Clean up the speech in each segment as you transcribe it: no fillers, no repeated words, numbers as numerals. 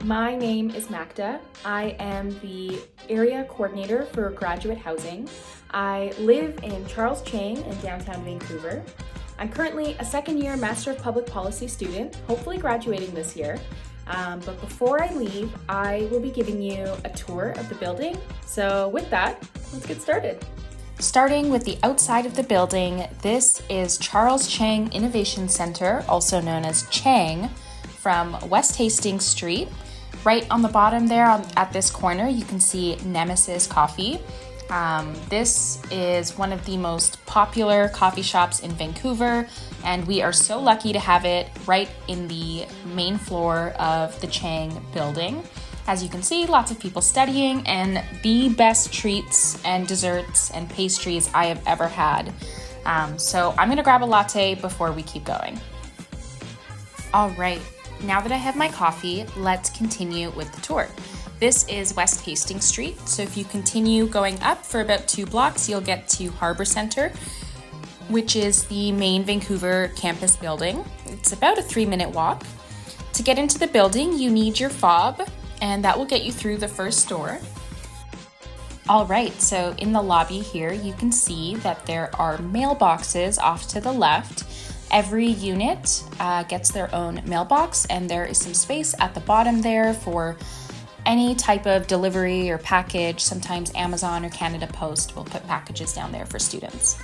My name is Makda. I am the area coordinator for graduate housing. I live in Charles Chang in downtown Vancouver. I'm currently a second-year Master of Public Policy student, hopefully graduating this year. But before I leave, I will be giving you a tour of the building. So with that, let's get started. Starting with the outside of the building, this is Charles Chang Innovation Centre, also known as Chang, from West Hastings Street. Right on the bottom there at this corner, you can see Nemesis Coffee. This is one of the most popular coffee shops in Vancouver, and we are so lucky to have it right in the main floor of the Chang building. As you can see, lots of people studying and the best treats and desserts and pastries I have ever had. So I'm gonna grab a latte before we keep going. All right, now that I have my coffee, let's continue with the tour. This is West Hastings Street, so if you continue going up for about 2 blocks, you'll get to Harbour Centre, which is the main Vancouver campus building. It's about a 3-minute walk. To get into the building, you need your fob, and that will get you through the first door. All right, so in the lobby here, you can see that there are mailboxes off to the left. Every unit gets their own mailbox, and there is some space at the bottom there for any type of delivery or package. Sometimes Amazon or Canada Post will put packages down there for students.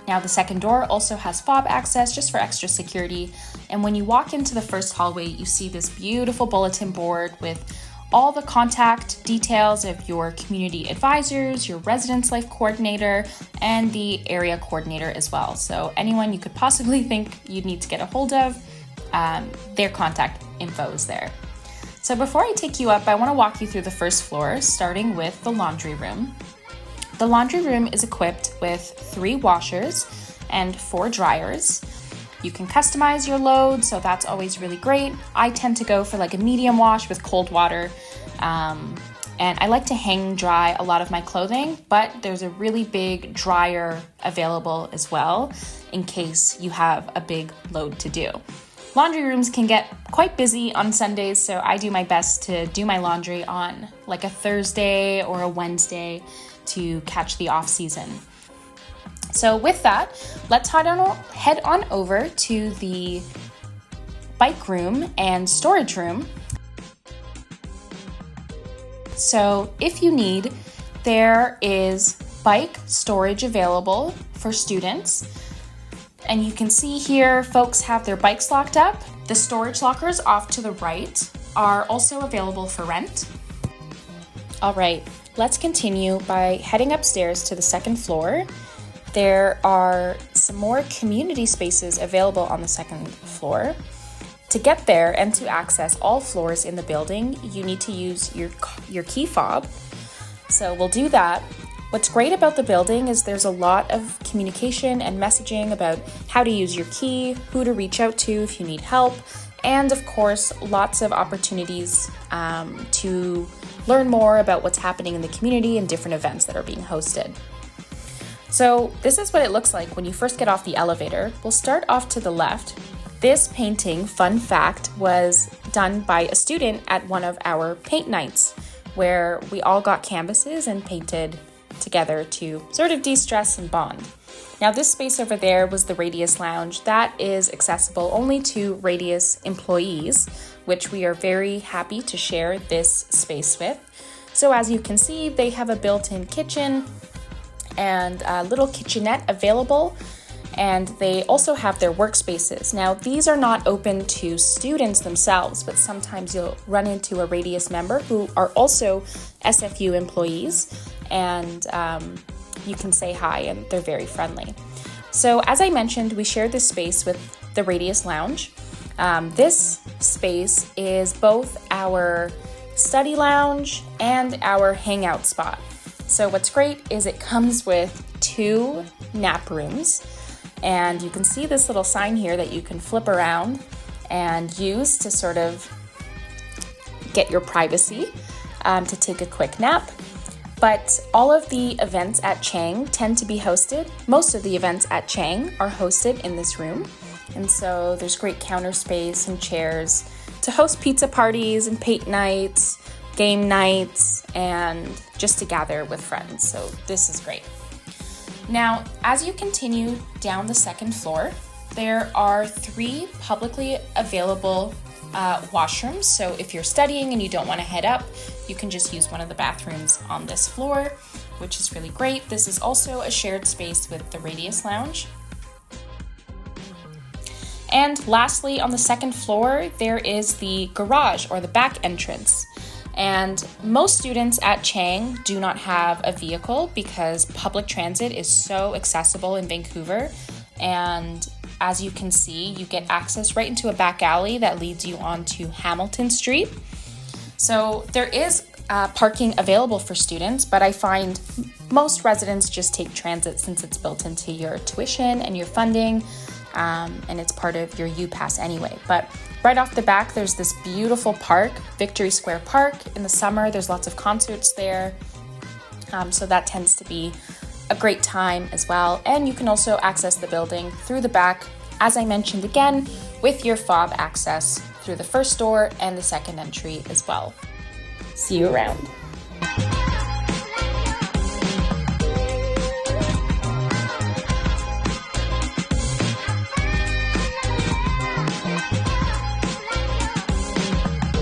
Now the second door also has fob access just for extra security. And when you walk into the first hallway, you see this beautiful bulletin board with all the contact details of your community advisors, your residence life coordinator, and the area coordinator as well. So anyone you could possibly think you'd need to get a hold of, their contact info is there. So before I take you up, I want to walk you through the first floor, starting with the laundry room. The laundry room is equipped with 3 washers and 4 dryers. You can customize your load, so that's always really great. I tend to go for like a medium wash with cold water, and I like to hang dry a lot of my clothing, but there's a really big dryer available as well in case you have a big load to do. Laundry rooms can get quite busy on Sundays, so I do my best to do my laundry on like a Thursday or a Wednesday to catch the off season. So with that, let's head on over to the bike room and storage room. So if you need, there is bike storage available for students. And you can see here, folks have their bikes locked up. The storage lockers off to the right are also available for rent. All right, let's continue by heading upstairs to the second floor. There are some more community spaces available on the second floor. To get there and to access all floors in the building, you need to use your key fob. So we'll do that. What's great about the building is there's a lot of communication and messaging about how to use your key, who to reach out to if you need help, and of course, lots of opportunities to learn more about what's happening in the community and different events that are being hosted. So this is what it looks like when you first get off the elevator. We'll start off to the left. This painting, fun fact, was done by a student at one of our paint nights where we all got canvases and painted together to sort of de-stress and bond. Now this space over there was the Radius Lounge. That is accessible only to Radius employees, which we are very happy to share this space with. So as you can see, they have a built-in kitchen and a little kitchenette available, and they also have their workspaces. Now these are not open to students themselves, but sometimes you'll run into a Radius member who are also SFU employees, and you can say hi and they're very friendly. So as I mentioned, we share this space with the Radius Lounge. This space is both our study lounge and our hangout spot. So what's great is it comes with 2 nap rooms, and you can see this little sign here that you can flip around and use to sort of get your privacy to take a quick nap. But all of the events at Chang tend to be hosted. Most of the events at Chang are hosted in this room. And so there's great counter space and chairs to to host pizza parties and paint nights, game nights, and just to gather with friends. So this is great. Now, as you continue down the second floor, there are 3 publicly available washrooms. So if you're studying and you don't want to head up, you can just use one of the bathrooms on this floor, which is really great. This is also a shared space with the Radius Lounge. And lastly, on the second floor, there is the garage or the back entrance. And most students at Chang do not have a vehicle because public transit is so accessible in Vancouver. And as you can see, you get access right into a back alley that leads you onto Hamilton Street. So there is parking available for students, but I find most residents just take transit since it's built into your tuition and your funding, and it's part of your UPass anyway. But right off the back, there's this beautiful park, Victory Square Park. In the summer, there's lots of concerts there, so that tends to be a great time as well. And you can also access the building through the back, as I mentioned again, with your fob access through the first door and the second entry as well. See you around.